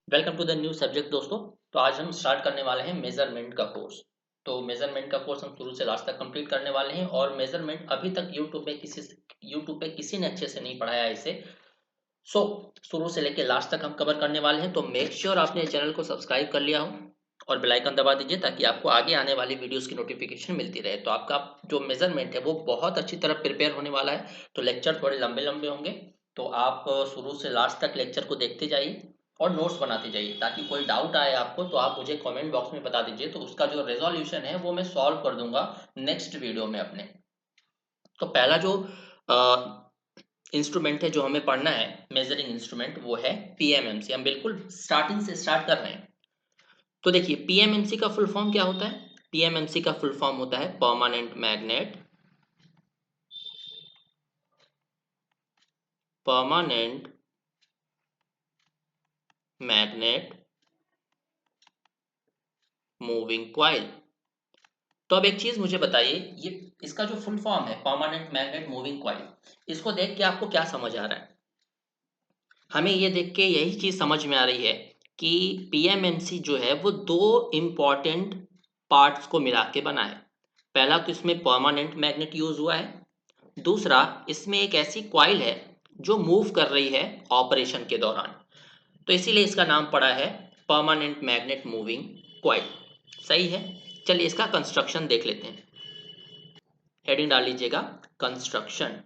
Welcome to the new subject दोस्तों। तो आज हम स्टार्ट करने वाले हैं मेजरमेंट का कोर्स। तो मेजरमेंट का कोर्स हम शुरू से लास्ट तक कंप्लीट करने वाले हैं और मेजरमेंट अभी तक यूट्यूब पे किसी ने अच्छे से नहीं पढ़ाया है इसे। सो शुरू से लेकर लास्ट तक हम कवर करने वाले हैं। तो मेक श्योर आपने चैनल को सब्सक्राइब कर लिया हो और बेल आइकन दबा दीजिए ताकि आपको आगे आने वाली वीडियोस की नोटिफिकेशन मिलती रहे। तो आपका जो मेजरमेंट है वो बहुत अच्छी तरह प्रिपेयर होने वाला है। तो लेक्चर थोड़े लंबे लंबे होंगे, तो आप शुरू से लास्ट तक लेक्चर को देखते जाइए और नोट्स बनाते जाइए ताकि कोई डाउट आए आपको तो आप मुझे कमेंट बॉक्स में बता दीजिए, तो उसका जो रेजोल्यूशन है वो मैं सॉल्व कर दूंगा नेक्स्ट वीडियो में अपने। तो पहला जो इंस्ट्रूमेंट है जो हमें पढ़ना है, मेजरिंग इंस्ट्रूमेंट, वो है पीएमएमसी। हम बिल्कुल स्टार्टिंग से स्टार्ट कर रहे हैं। तो देखिए पीएमएमसी का फुल फॉर्म क्या होता है। पीएमएमसी का फुल फॉर्म होता है परमानेंट मैग्नेट मूविंग क्वाइल। तो अब एक चीज मुझे बताइए, ये इसका जो फुल फॉर्म है परमानेंट मैग्नेट मूविंग क्वाइल, इसको देख के आपको क्या समझ आ रहा है। हमें ये देख के यही चीज समझ में आ रही है कि पीएमएमसी जो है वो दो इंपॉर्टेंट पार्ट्स को मिला के बना है। पहला तो इसमें परमानेंट मैग्नेट यूज हुआ है, दूसरा इसमें एक ऐसी क्वाइल है जो मूव कर रही है ऑपरेशन के दौरान। तो इसीलिए इसका नाम पड़ा है परमानेंट मैग्नेट मूविंग क्वाइल। सही है। चलिए इसका कंस्ट्रक्शन देख लेते हैं। हेडिंग डाल लीजिएगा कंस्ट्रक्शन।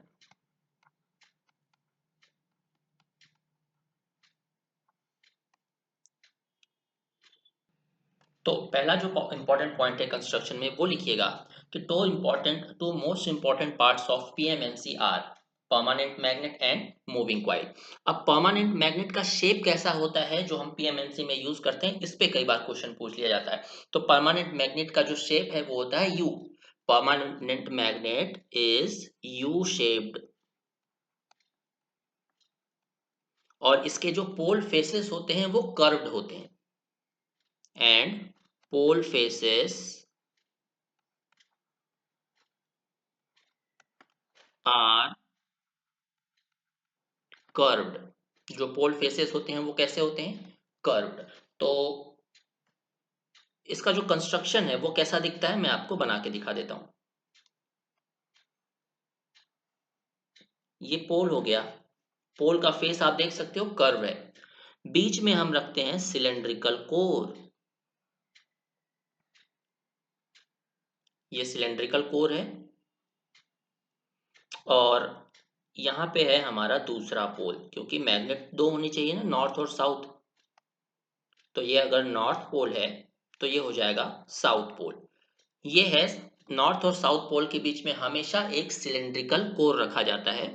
तो पहला जो इंपॉर्टेंट पॉइंट है कंस्ट्रक्शन में वो लिखिएगा कि two most important parts of PMMC are permanent magnet and moving coil. अब परमानेंट मैग्नेट का शेप कैसा होता है जो हम पीएमएमसी में यूज करते हैं, इस पे कई बार क्वेश्चन पूछ लिया जाता है। तो परमानेंट मैग्नेट का जो शेप है वो होता है you. Permanent magnet is U shaped और इसके जो पोल फेसेस होते हैं वो कर्व्ड होते हैं। And pole faces are curved. जो पोल फेसेस होते हैं वो कैसे होते हैं, कर्व्ड। तो इसका जो कंस्ट्रक्शन है वो कैसा दिखता है मैं आपको बना के दिखा देता हूं। ये पोल हो गया, पोल का फेस आप देख सकते हो कर्व है। बीच में हम रखते हैं सिलेंड्रिकल कोर। ये सिलेंड्रिकल कोर है और यहाँ पे है हमारा दूसरा पोल, क्योंकि मैग्नेट दो होनी चाहिए ना, नॉर्थ और साउथ। तो ये अगर नॉर्थ पोल है तो ये हो जाएगा साउथ पोल। ये है नॉर्थ और साउथ पोल के बीच में हमेशा एक सिलेंड्रिकल कोर रखा जाता है।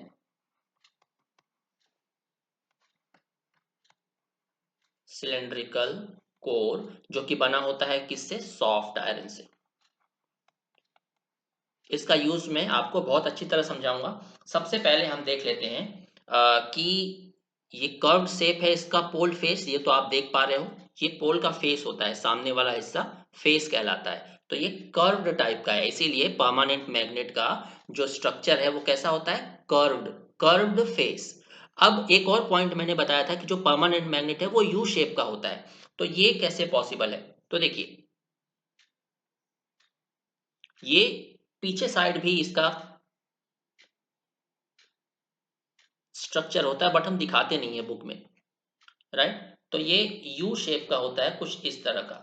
सिलेंड्रिकल कोर जो कि बना होता है किससे, सॉफ्ट आयरन से। इसका यूज मैं आपको बहुत अच्छी तरह समझाऊंगा। सबसे पहले हम देख लेते हैं कि ये कर्व्ड शेप है इसका पोल फेस, ये तो आप देख पा रहे हो। ये पोल का फेस होता है, सामने वाला हिस्सा फेस कहलाता है। तो ये कर्व्ड टाइप का है, इसीलिए परमानेंट मैग्नेट का जो स्ट्रक्चर है वो कैसा होता है, कर्व्ड। Curved face. अब एक और पॉइंट मैंने बताया था कि जो परमानेंट मैग्नेट है वो यू शेप का होता है। तो ये कैसे पॉसिबल है, तो देखिए ये पीछे साइड भी इसका स्ट्रक्चर होता है बट हम दिखाते नहीं है बुक में, राइट। तो ये यू शेप का होता है कुछ इस तरह का,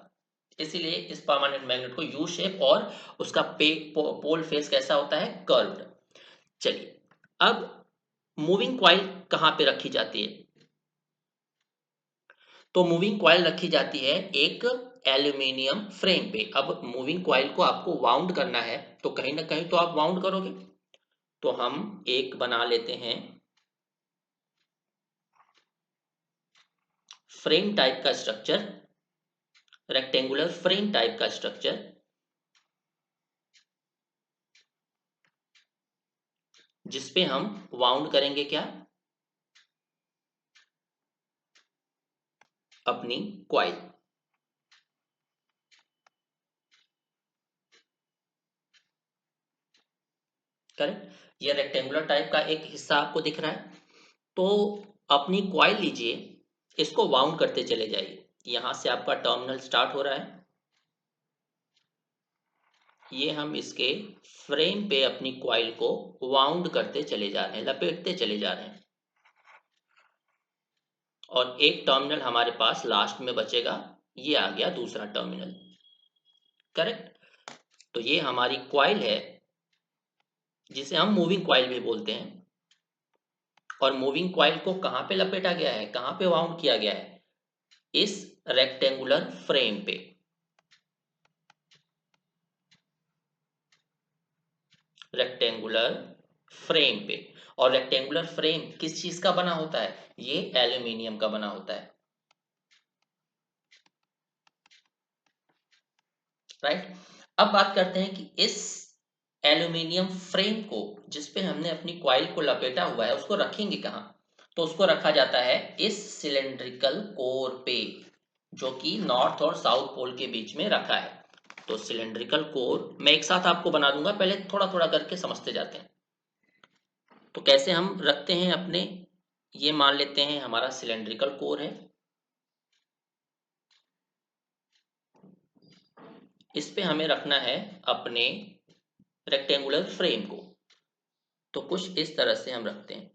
इसीलिए इस परमानेंट मैग्नेट को यू शेप और उसका पोल फेस कैसा होता है, कर्व्ड। चलिए अब मूविंग कॉइल कहाँ पे रखी जाती है। तो मूविंग कॉइल रखी जाती है एक एल्यूमिनियम फ्रेम पे। अब मूविंग कॉइल को आपको वाउंड करना है तो कहीं ना कहीं तो आप वाउंड करोगे। तो हम एक बना लेते हैं फ्रेम टाइप का स्ट्रक्चर, रेक्टेंगुलर फ्रेम टाइप का स्ट्रक्चर, जिसपे हम वाउंड करेंगे क्या, अपनी क्वाइल। करेक्ट। ये रेक्टेंगुलर टाइप का एक हिस्सा आपको दिख रहा है। तो अपनी क्वाइल लीजिए इसको वाउंड करते चले जाइए। यहां से आपका टर्मिनल स्टार्ट हो रहा है, ये हम इसके फ्रेम पे अपनी कॉइल को वाउंड करते चले जा रहे हैं, लपेटते चले जा रहे हैं, और एक टर्मिनल हमारे पास लास्ट में बचेगा, ये आ गया दूसरा टर्मिनल। करेक्ट। तो ये हमारी कॉइल है जिसे हम मूविंग कॉइल भी बोलते हैं, और मूविंग कॉइल को कहां पे लपेटा गया है, कहां पे वाउंड किया गया है, इस रेक्टेंगुलर फ्रेम पे। रेक्टेंगुलर फ्रेम पे। और रेक्टेंगुलर फ्रेम किस चीज का बना होता है, ये एल्यूमिनियम का बना होता है, राइट। अब बात करते हैं कि इस एल्यूमिनियम फ्रेम को, जिस पे हमने अपनी कॉइल को लपेटा हुआ है, उसको रखेंगे कहाँ? तो उसको रखा जाता है इस सिलेंड्रिकल कोर पे, जो कि नॉर्थ और साउथ पोल के बीच में रखा है। तो सिलेंड्रिकल कोर मैं एक साथ आपको बना दूंगा, पहले थोड़ा थोड़ा करके समझते जाते हैं। तो कैसे हम रखते हैं अपने, ये मान लेते हैं हमारा सिलेंड्रिकल कोर है, इस पे हमें रखना है अपने रेक्टेंगुलर फ्रेम को। तो कुछ इस तरह से हम रखते हैं,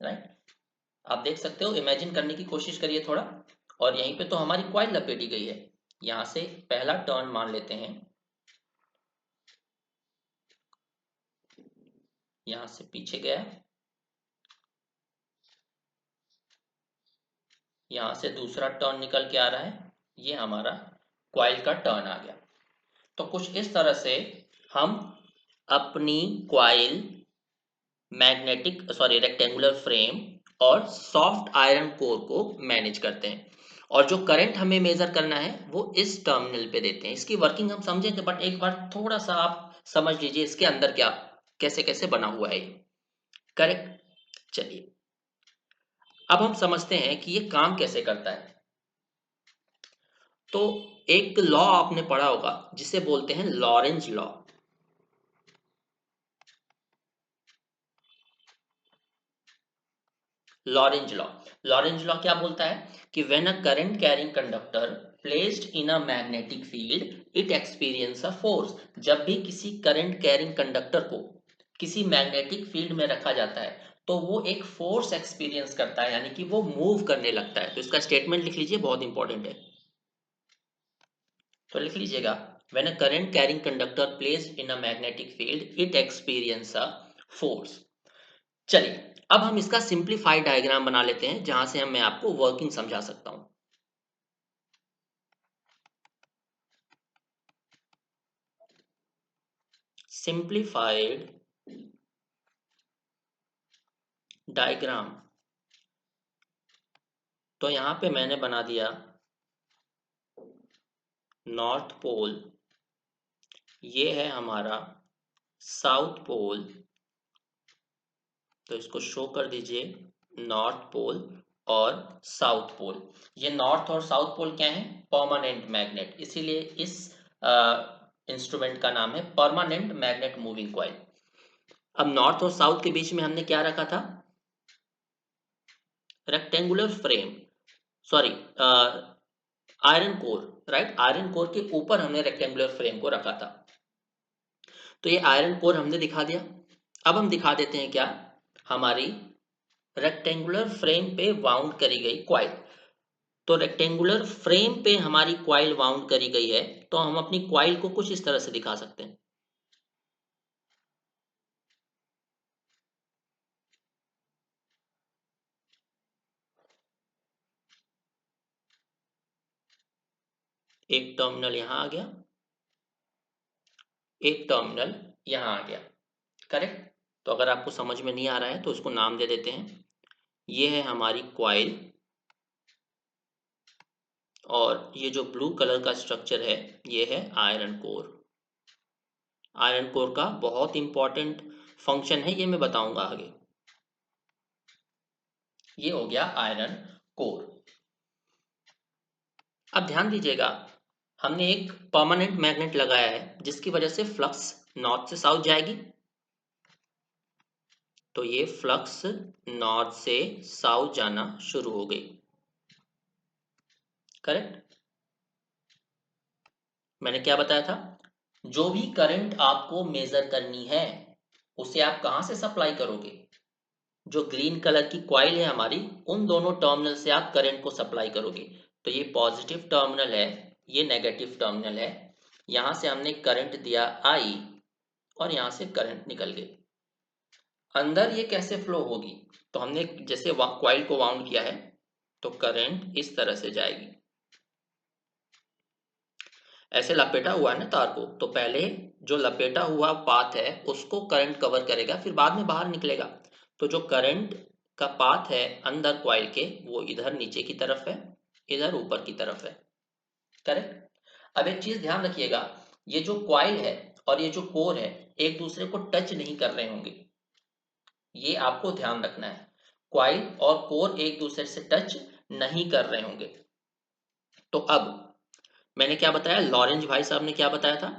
राइट। आप देख सकते हो, इमेजिन करने की कोशिश करिए थोड़ा। और यहीं पे तो हमारी कॉइल लपेटी गई है। यहां से पहला टर्न मान लेते हैं, यहां से पीछे गया, यहां से दूसरा टर्न निकल के आ रहा है, ये हमारा कॉइल का टर्न आ गया। तो कुछ इस तरह से हम अपनी coil, magnetic sorry rectangular frame और सॉफ्ट आयरन कोर को मैनेज करते हैं। और जो करंट हमें मेजर करना है वो इस टर्मिनल पे देते हैं। इसकी वर्किंग हम समझेंगे, बट एक बार थोड़ा सा आप समझ लीजिए इसके अंदर क्या कैसे कैसे बना हुआ है ये। करेक्ट। चलिए अब हम समझते हैं कि ये काम कैसे करता है। तो एक लॉ आपने पढ़ा होगा जिसे बोलते हैं Lorentz law. Lorentz law. Lorentz law क्या बोलता है कि when a current carrying conductor placed in a magnetic field it experience a force. जब भी किसी करंट कैरिंग कंडक्टर को किसी मैग्नेटिक फील्ड में रखा जाता है तो वो एक फोर्स एक्सपीरियंस करता है, यानी कि वो मूव करने लगता है। तो इसका स्टेटमेंट लिख लीजिए, बहुत इंपॉर्टेंट है। तो लिख लीजिएगा, when a current carrying conductor placed in a magnetic field it experience a force. चलिए अब हम इसका सिंप्लीफाइड डायग्राम बना लेते हैं, जहां से मैं आपको वर्किंग समझा सकता हूं। Simplified diagram. तो यहां पे मैंने बना दिया नॉर्थ पोल, ये है हमारा साउथ पोल। तो इसको शो कर दीजिए, नॉर्थ पोल और साउथ पोल। ये नॉर्थ और साउथ पोल क्या है, परमानेंट मैग्नेट, इसीलिए इस इंस्ट्रूमेंट का नाम है परमानेंट मैग्नेट मूविंग कॉइल। अब नॉर्थ और साउथ के बीच में हमने क्या रखा था, rectangular frame, sorry iron core, right. Iron core के ऊपर हमने रेक्टेंगुलर फ्रेम को रखा था। तो ये आयरन कोर हमने दिखा दिया। अब हम दिखा देते हैं क्या, हमारी रेक्टेंगुलर फ्रेम पे वाउंड करी गई क्वाइल। तो रेक्टेंगुलर फ्रेम पे हमारी क्वाइल वाउंड करी गई है, तो हम अपनी क्वाइल को कुछ इस तरह से दिखा सकते हैं। एक टर्मिनल यहां आ गया, एक टर्मिनल यहां आ गया। करेक्ट। तो अगर आपको समझ में नहीं आ रहा है तो उसको नाम दे देते हैं। ये है हमारी क्वाइल, और ये जो ब्लू कलर का स्ट्रक्चर है ये है आयरन कोर। आयरन कोर का बहुत इंपॉर्टेंट फंक्शन है, ये मैं बताऊंगा आगे। ये हो गया आयरन कोर। अब ध्यान दीजिएगा, हमने एक परमानेंट मैग्नेट लगाया है जिसकी वजह से फ्लक्स नॉर्थ से साउथ जाएगी, तो ये फ्लक्स नॉर्थ से साउथ जाना शुरू हो गई। करेक्ट। मैंने क्या बताया था, जो भी करंट आपको मेजर करनी है उसे आप कहां से सप्लाई करोगे, जो ग्रीन कलर की कॉइल है हमारी, उन दोनों टर्मिनल से आप करंट को सप्लाई करोगे। तो ये पॉजिटिव टर्मिनल है, ये नेगेटिव टर्मिनल है। यहां से हमने करंट दिया आई और यहां से करंट निकल गई। अंदर ये कैसे फ्लो होगी, तो हमने जैसे कॉइल को वाउंड किया है तो करंट इस तरह से जाएगी, ऐसे लपेटा हुआ है ना तार को, तो पहले जो लपेटा हुआ पाथ है उसको करंट कवर करेगा, फिर बाद में बाहर निकलेगा। तो जो करंट का पाथ है अंदर कॉइल के, वो इधर नीचे की तरफ है, इधर ऊपर की तरफ है। करेक्ट। अब एक चीज ध्यान रखिएगा, ये जो कॉइल है और ये जो कोर है एक दूसरे को टच नहीं कर रहे होंगे, ये आपको ध्यान रखना है। कॉइल और कोर एक दूसरे से टच नहीं कर रहे होंगे। तो अब मैंने क्या बताया, लॉरेंज भाई साहब ने क्या बताया था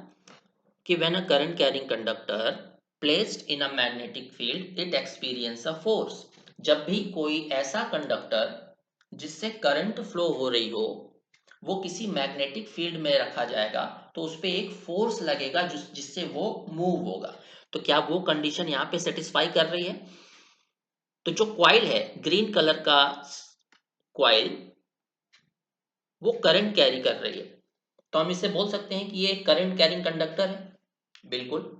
कि when a current carrying conductor placed in a magnetic field it experience a force. जब भी कोई ऐसा कंडक्टर जिससे करंट फ्लो हो रही हो वो किसी मैग्नेटिक फील्ड में रखा जाएगा तो उस पर एक फोर्स लगेगा जिससे वो मूव होगा। तो क्या वो कंडीशन यहाँ पे सेटिस्फाई कर रही है। तो जो क्वाइल है ग्रीन कलर का क्वाइल, वो करंट कैरी कर रही है, तो हम इसे बोल सकते हैं कि ये करंट कैरिंग कंडक्टर है। बिल्कुल।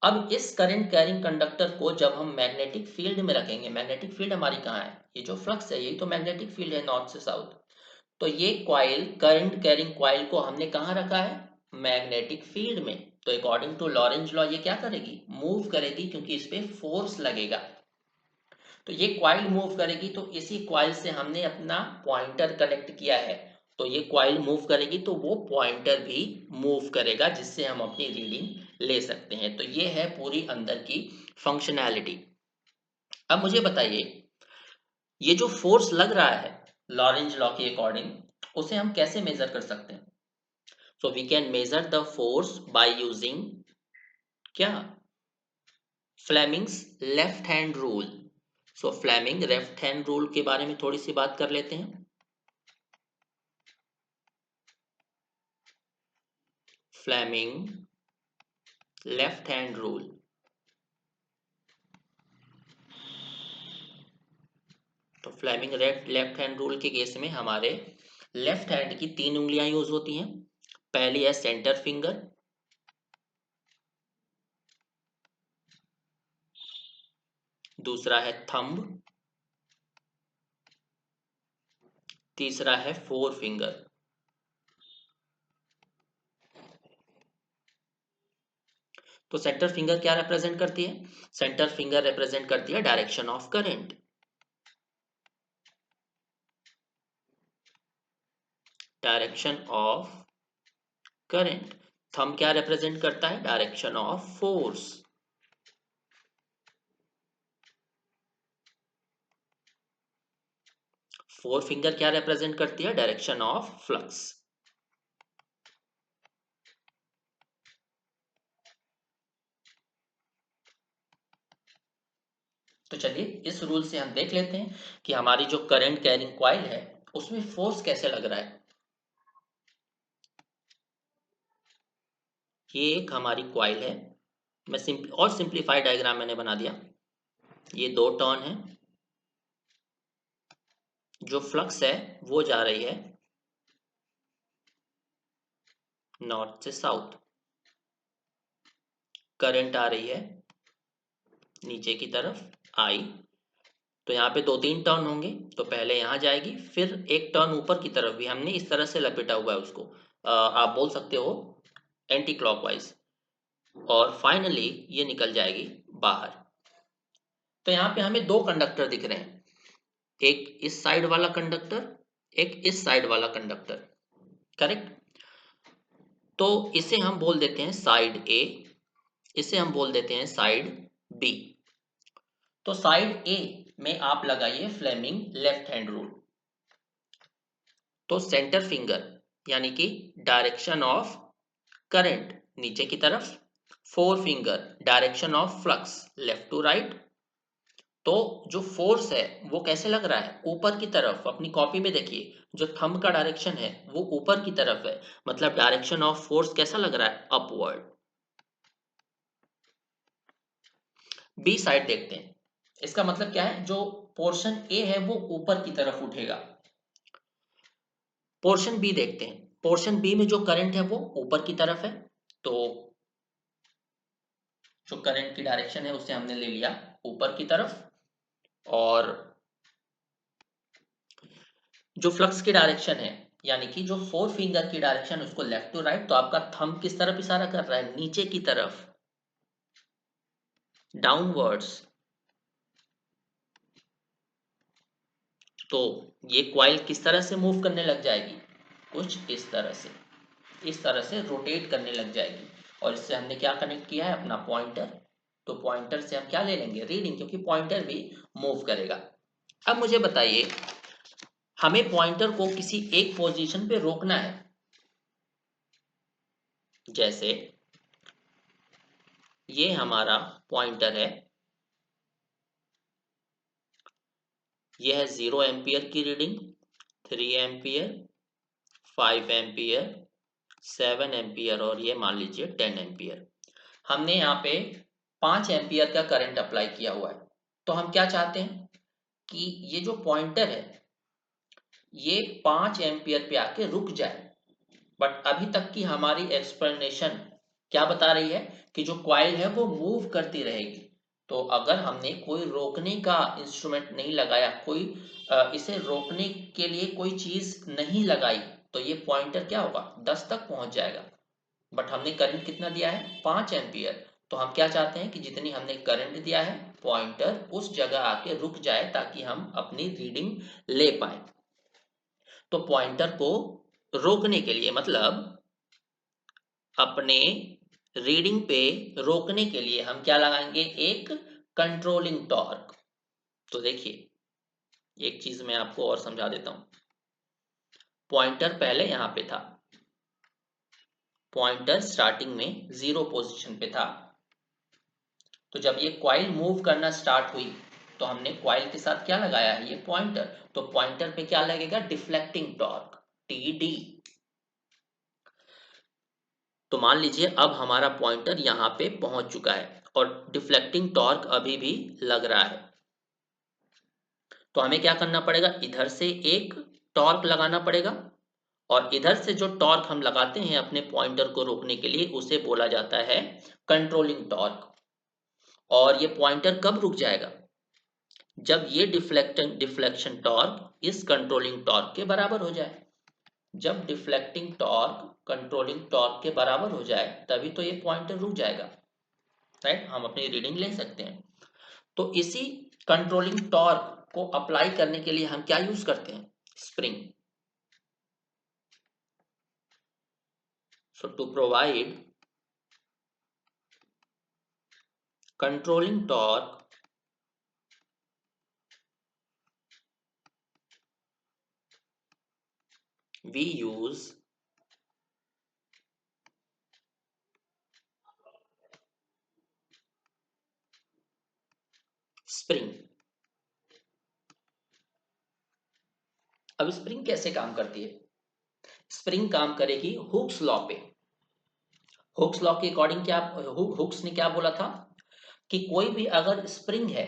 अब इस करंट कैरिंग कंडक्टर को जब हम मैग्नेटिक फील्ड में रखेंगे, मैग्नेटिक फील्ड हमारी कहाँ है, ये जो फ्लक्स है यही तो मैग्नेटिक फील्ड है नॉर्थ से साउथ। तो ये क्वाइल, करंट कैरिंग क्वाइल को हमने कहाँ रखा है, मैग्नेटिक फील्ड में। तो अकॉर्डिंग टू लॉरेंज लॉ ये क्या करेगी, मूव करेगी, क्योंकि इस पे फोर्स लगेगा। तो ये क्वाइल मूव करेगी, तो इसी क्वाइल से हमने अपना पॉइंटर कनेक्ट किया है, तो ये क्वाइल मूव करेगी तो वो पॉइंटर भी मूव करेगा, जिससे हम अपनी रीडिंग ले सकते हैं। तो ये है पूरी अंदर की फंक्शनैलिटी। अब मुझे बताइए, ये जो फोर्स लग रहा है लॉरेंज लॉ के अकॉर्डिंग, उसे हम कैसे मेजर कर सकते हैं। So we can measure the force by using क्या, Fleming's left hand rule. So Fleming left hand rule के बारे में थोड़ी सी बात कर लेते हैं। Fleming left hand rule. तो फ्लेमिंग लेफ्ट हैंड रूल के केस में हमारे लेफ्ट हैंड की 3 उंगलियां यूज होती हैं। पहली है सेंटर फिंगर, दूसरा है थंब, तीसरा है फोर फिंगर। तो सेंटर फिंगर क्या रिप्रेजेंट करती है, सेंटर फिंगर रिप्रेजेंट करती है direction of current. Direction of current. Thumb क्या रिप्रेजेंट करता है, direction of force. Four finger क्या रिप्रेजेंट करती है, डायरेक्शन ऑफ फ्लक्स। तो चलिए इस रूल से हम देख लेते हैं कि हमारी जो करंट कैरिंग कॉइल है उसमें फोर्स कैसे लग रहा है। ये एक हमारी कॉइल है, मैं सिंप्लीफाइड डायग्राम मैंने बना दिया। ये दो टर्न है, जो फ्लक्स है वो जा रही है नॉर्थ से साउथ, करंट आ रही है नीचे की तरफ आई। तो यहाँ पे 2-3 टर्न होंगे, तो पहले यहाँ जाएगी, फिर एक टर्न ऊपर की तरफ भी हमने इस तरह से लपेटा हुआ है उसको, आप बोल सकते हो एंटी क्लॉकवाइज, और फाइनली ये निकल जाएगी बाहर। तो यहाँ पे हमें दो कंडक्टर दिख रहे हैं, एक इस साइड वाला कंडक्टर, एक इस साइड वाला कंडक्टर। करेक्ट। तो इसे हम बोल देते हैं साइड ए, इसे हम बोल देते हैं साइड बी। तो साइड ए में आप लगाइए फ्लेमिंग लेफ्ट हैंड रूल। तो सेंटर फिंगर यानी कि डायरेक्शन ऑफ करंट नीचे की तरफ, four finger direction of flux left to right. तो जो फोर्स है वो कैसे लग रहा है, ऊपर की तरफ। अपनी कॉपी में देखिए, जो थंब का डायरेक्शन है वो ऊपर की तरफ है, मतलब डायरेक्शन ऑफ फोर्स कैसा लग रहा है, अपवर्ड। बी साइड देखते हैं, इसका मतलब क्या है, जो पोर्शन ए है वो ऊपर की तरफ उठेगा। पोर्शन बी देखते हैं, पोर्शन बी में जो करंट है वो ऊपर की तरफ है, तो जो करंट की डायरेक्शन है उसे हमने ले लिया ऊपर की तरफ। और जो फ्लक्स की डायरेक्शन है यानी कि जो फोर फिंगर की डायरेक्शन उसको लेफ्ट टू राइट, तो आपका थंब किस तरफ इशारा कर रहा है, नीचे की तरफ, डाउनवर्ड्स। तो ये कॉइल किस तरह से मूव करने लग जाएगी, कुछ इस तरह से रोटेट करने लग जाएगी। और इससे हमने क्या कनेक्ट किया है, अपना पॉइंटर। तो पॉइंटर से हम क्या ले लेंगे, रीडिंग, क्योंकि पॉइंटर भी मूव करेगा। अब मुझे बताइए, हमें पॉइंटर को किसी एक पोजीशन पे रोकना है। जैसे ये हमारा पॉइंटर है, यह है 0 एम्पियर की रीडिंग, 3 एम्पियर, 5 एम्पियर, 7 एम्पियर और ये मान लीजिए 10 एम्पियर। हमने यहाँ पे 5 एम्पियर का करंट अप्लाई किया हुआ है। तो हम क्या चाहते हैं कि ये जो पॉइंटर है ये 5 एम्पियर पे आके रुक जाए। बट अभी तक की हमारी एक्सप्लेनेशन क्या बता रही है कि जो कॉइल है वो मूव करती रहेगी। तो अगर हमने कोई रोकने का इंस्ट्रूमेंट नहीं लगाया, कोई इसे रोकने के लिए कोई चीज नहीं लगाई, तो ये पॉइंटर क्या होगा, 10 तक पहुंच जाएगा। बट हमने करंट कितना दिया है, 5 एम्पियर। तो हम क्या चाहते हैं कि जितनी हमने करंट दिया है पॉइंटर उस जगह आके रुक जाए ताकि हम अपनी रीडिंग ले पाए। तो पॉइंटर को रोकने के लिए, मतलब अपने रीडिंग पे रोकने के लिए हम क्या लगाएंगे, एक कंट्रोलिंग टॉर्क। तो देखिए एक चीज मैं आपको और समझा देता हूं। पॉइंटर पहले यहां पे था, पॉइंटर स्टार्टिंग में 0 पोजीशन पे था। तो जब ये कॉइल मूव करना स्टार्ट हुई तो हमने कॉइल के साथ क्या लगाया है, ये पॉइंटर। तो पॉइंटर पे क्या लगेगा, डिफ्लेक्टिंग टॉर्क, टीडी। तो मान लीजिए अब हमारा पॉइंटर यहां पे पहुंच चुका है और डिफ्लेक्टिंग टॉर्क अभी भी लग रहा है। तो हमें क्या करना पड़ेगा, इधर से एक टॉर्क लगाना पड़ेगा और इधर से जो टॉर्क हम लगाते हैं अपने पॉइंटर को रोकने के लिए उसे बोला जाता है कंट्रोलिंग टॉर्क। और ये पॉइंटर कब रुक जाएगा, जब ये डिफ्लेक्शन टॉर्क इस कंट्रोलिंग टॉर्क के बराबर हो जाए। जब डिफ्लेक्टिंग टॉर्क कंट्रोलिंग टॉर्क के बराबर हो जाए तभी तो ये पॉइंटर रुक जाएगा, राइट, हम अपनी रीडिंग ले सकते हैं। तो इसी कंट्रोलिंग टॉर्क को अप्लाई करने के लिए हम क्या यूज करते हैं, spring. So to provide controlling torque we use spring. अब स्प्रिंग कैसे काम करती है, स्प्रिंग काम करेगी हुक्स लॉ पे। हुक्स लॉ के अकॉर्डिंग क्या, हुक्स ने क्या बोला था कि कोई भी अगर स्प्रिंग है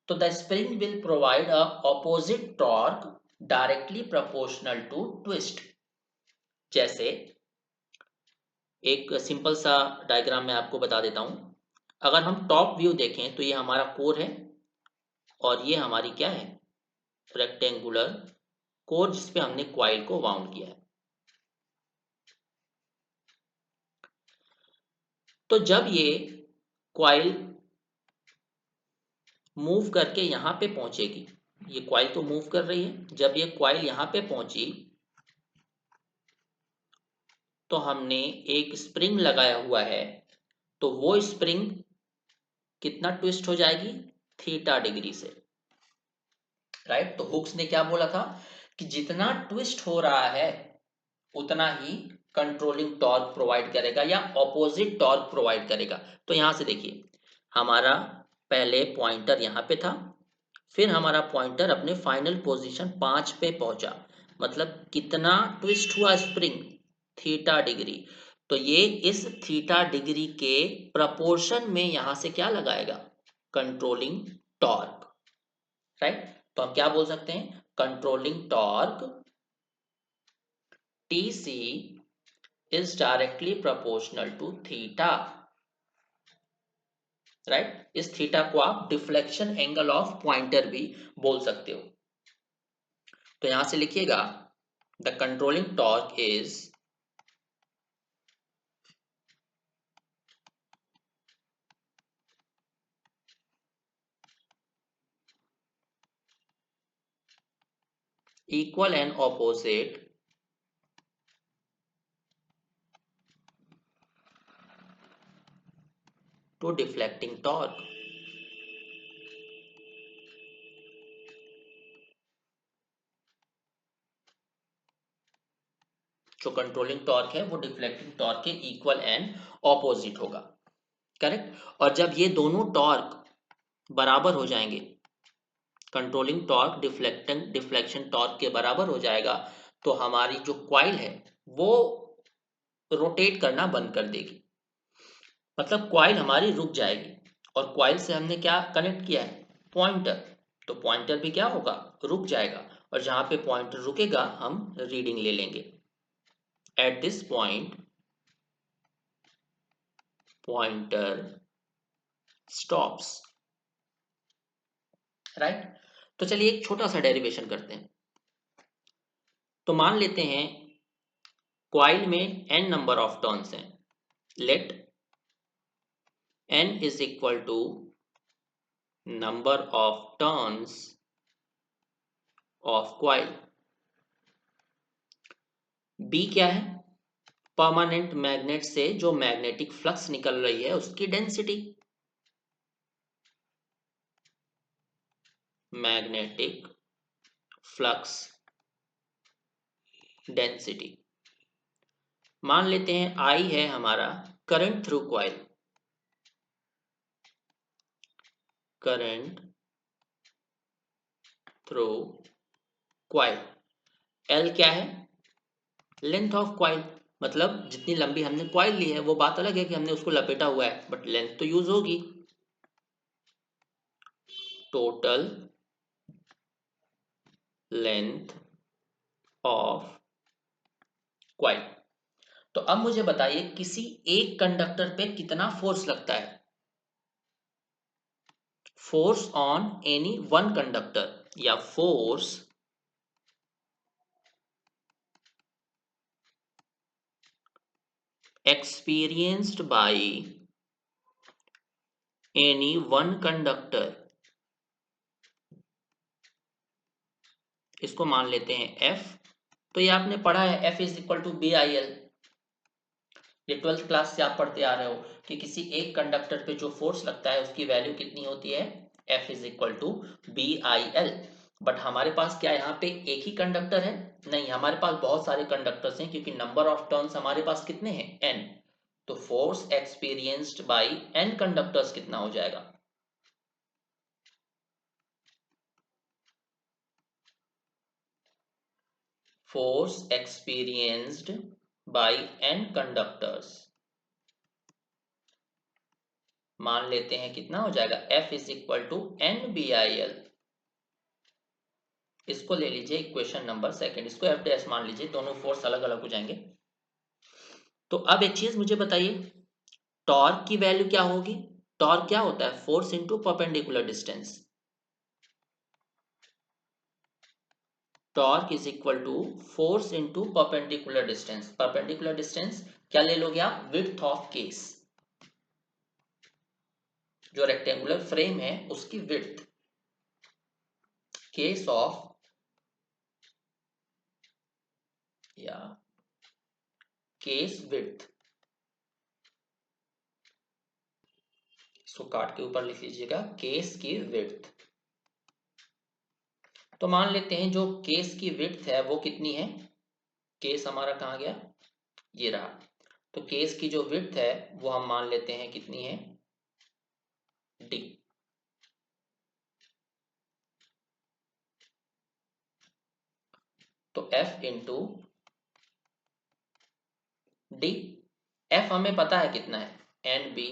तो the spring will provide a opposite torque directly proportional to twist. जैसे एक सिंपल सा डायग्राम मैं आपको बता देता हूं। अगर हम टॉप व्यू देखें तो ये हमारा कोर है और ये हमारी क्या है, रेक्टेंगुलर कोर जिसपे हमने क्वाइल को वाउंड किया है। तो जब ये क्वाइल मूव करके यहां पे पहुंचेगी, ये क्वाइल तो मूव कर रही है, जब ये क्वाइल यहां पे पहुंची तो हमने एक स्प्रिंग लगाया हुआ है। तो वो स्प्रिंग कितना ट्विस्ट हो जाएगी, थीटा डिग्री से, राइट। तो हुक्स ने क्या बोला था कि जितना ट्विस्ट हो रहा है उतना ही कंट्रोलिंग टॉर्क प्रोवाइड करेगा या ऑपोजिट टॉर्क प्रोवाइड करेगा। तो यहां से देखिए, हमारा पहले पॉइंटर यहां पे था, फिर हमारा पॉइंटर अपने फाइनल पोजीशन 5 पे पहुंचा, मतलब कितना ट्विस्ट हुआ स्प्रिंग, थीटा डिग्री। तो ये इस थीटा डिग्री के प्रपोर्शन में यहां से क्या लगाएगा, कंट्रोलिंग टॉर्क, राइट। तो हम क्या बोल सकते हैं, controlling torque TC is directly proportional to theta, right. इस थीटा को आप डिफ्लेक्शन एंगल ऑफ पॉइंटर भी बोल सकते हो। तो यहां से लिखिएगा, the controlling torque is equal and opposite to deflecting torque। जो कंट्रोलिंग टॉर्क है वो डिफ्लेक्टिंग टॉर्क के इक्वल एंड ऑपोजिट होगा, करेक्ट। और जब ये दोनों टॉर्क बराबर हो जाएंगे, कंट्रोलिंग टॉर्क डिफ्लेक्शन टॉर्क के बराबर हो जाएगा, तो हमारी जो कॉइल है वो रोटेट करना बंद कर देगी, मतलब कॉइल हमारी रुक जाएगी। और कॉइल से हमने क्या कनेक्ट किया है, पॉइंटर, तो पॉइंटर भी क्या होगा, रुक जाएगा। और जहां पे पॉइंटर रुकेगा हम रीडिंग ले लेंगे। At this point pointer stops, right. तो चलिए एक छोटा सा डेरिवेशन करते हैं। तो मान लेते हैं कॉइल में n नंबर ऑफ टर्न्स हैं, let n is equal to number of turns of coil. b क्या है, परमानेंट मैग्नेट से जो मैग्नेटिक फ्लक्स निकल रही है उसकी डेंसिटी, मैग्नेटिक फ्लक्स डेंसिटी। मान लेते हैं I है हमारा current through coil, current through coil. L क्या है, लेंथ ऑफ कॉइल, मतलब जितनी लंबी हमने कॉइल ली है, वो बात अलग है कि हमने उसको लपेटा हुआ है, बट लेंथ तो यूज होगी। Total length of coil. तो अब मुझे बताइए किसी एक कंडक्टर पे कितना फोर्स लगता है, force on any one conductor या force experienced by any one conductor, इसको मान लेते हैं F। तो ये आपने पढ़ा है F is equal to BIL, ये 12th क्लास से आप पढ़ते आ रहे हो कि किसी एक कंडक्टर पे जो फोर्स लगता है उसकी वैल्यू कितनी होती है, F is equal to BIL। But हमारे पास क्या यहाँ पे एक ही कंडक्टर है, नहीं, हमारे पास बहुत सारे कंडक्टर्स हैं, क्योंकि नंबर ऑफ टर्न्स हमारे पास कितने हैं, n। तो force experienced by n conductors कितना हो जाएगा, force experienced by n conductors, मान लेते हैं कितना हो जाएगा, F is equal to NBIL। इसको ले लीजिए इक्वेशन नंबर सेकंड, इसको F डैश मान लीजिए, दोनों फोर्स अलग अलग हो जाएंगे। तो अब एक चीज मुझे बताइए, टॉर्क की वैल्यू क्या होगी, टॉर्क क्या होता है, force into perpendicular distance. Torque is equal to force into perpendicular distance. Perpendicular distance क्या ले लोगे आप, विड्थ ऑफ केस, जो रेक्टेंगुलर फ्रेम है उसकी विड्थ, केस ऑफ या केस विड्थ, इसको काट के ऊपर लिख लीजिएगा, केस की विड्थ। तो मान लेते हैं जो केस की विड्थ है वो कितनी है, केस हमारा कहाँ गया, ये रहा। तो केस की जो विड्थ है वो हम मान लेते हैं कितनी है, डी। तो एफ इंटू डी। एफ हमें पता है कितना है, N B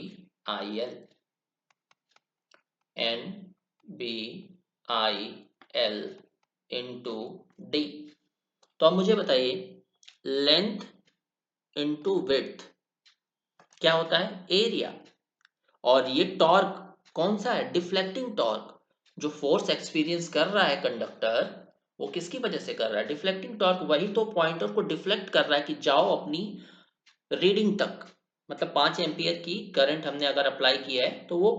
I L, N B I L into D. तो अब मुझे बताइए लेंथ इंटू विड्थ क्या होता है, एरिया। और ये टॉर्क कौन सा है, डिफ्लेक्टिंग टॉर्क। जो फोर्स एक्सपीरियंस कर रहा है कंडक्टर वो किसकी वजह से कर रहा है, डिफ्लेक्टिंग टॉर्क। वही तो पॉइंटर को डिफ्लेक्ट कर रहा है कि जाओ अपनी रीडिंग तक। मतलब 5 एम्पियर की करंट हमने अगर अप्लाई किया है तो वो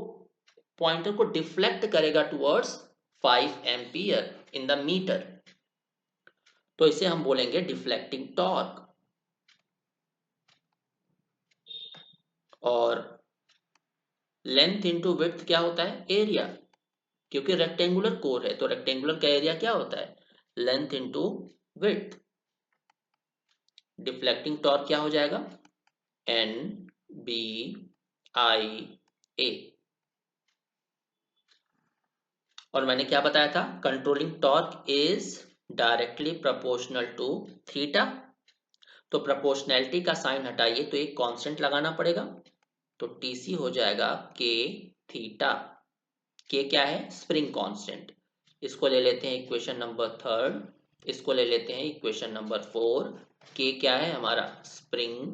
पॉइंटर को डिफ्लेक्ट करेगा towards 5 ampere in the meter. तो इसे हम बोलेंगे डिफ्लेक्टिंग टॉर्क। और लेंथ इंटू विड्थ क्या होता है, एरिया। क्योंकि रेक्टेंगुलर कोर है तो रेक्टेंगुलर का एरिया क्या होता है, length into width. Deflecting torque क्या हो जाएगा, एन बी आई ए। और मैंने क्या बताया था, controlling torque is directly proportional to theta. तो प्रोपोर्शनैलिटी का साइन हटाइए तो एक कांस्टेंट लगाना पड़ेगा। तो टीसी हो जाएगा के थीटा। के क्या है, स्प्रिंग कांस्टेंट। इसको ले लेते हैं इक्वेशन नंबर 3, इसको ले लेते हैं इक्वेशन नंबर 4। के क्या है हमारा, स्प्रिंग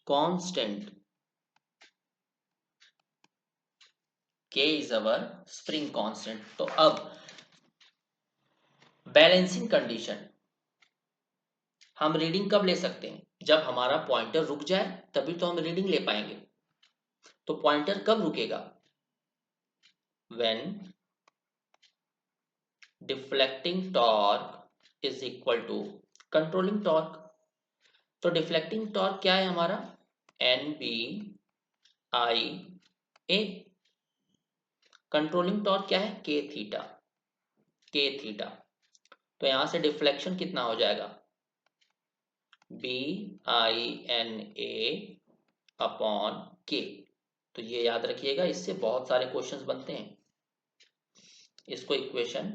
कांस्टेंट। के इज अवर स्प्रिंग कांस्टेंट। तो अब बैलेंसिंग कंडीशन, हम रीडिंग कब ले सकते हैं, जब हमारा पॉइंटर रुक जाए तभी तो हम रीडिंग ले पाएंगे। तो पॉइंटर कब रुकेगा, when deflecting torque is equal to controlling torque. तो डिफ्लेक्टिंग टॉर्क क्या है हमारा, N B I A. Controlling torque क्या है, के थीटा, के थीटा। तो यहां से डिफ्लेक्शन कितना हो जाएगा, B I N A upon K. तो ये याद रखिएगा, इससे बहुत सारे क्वेश्चंस बनते हैं। इसको इक्वेशन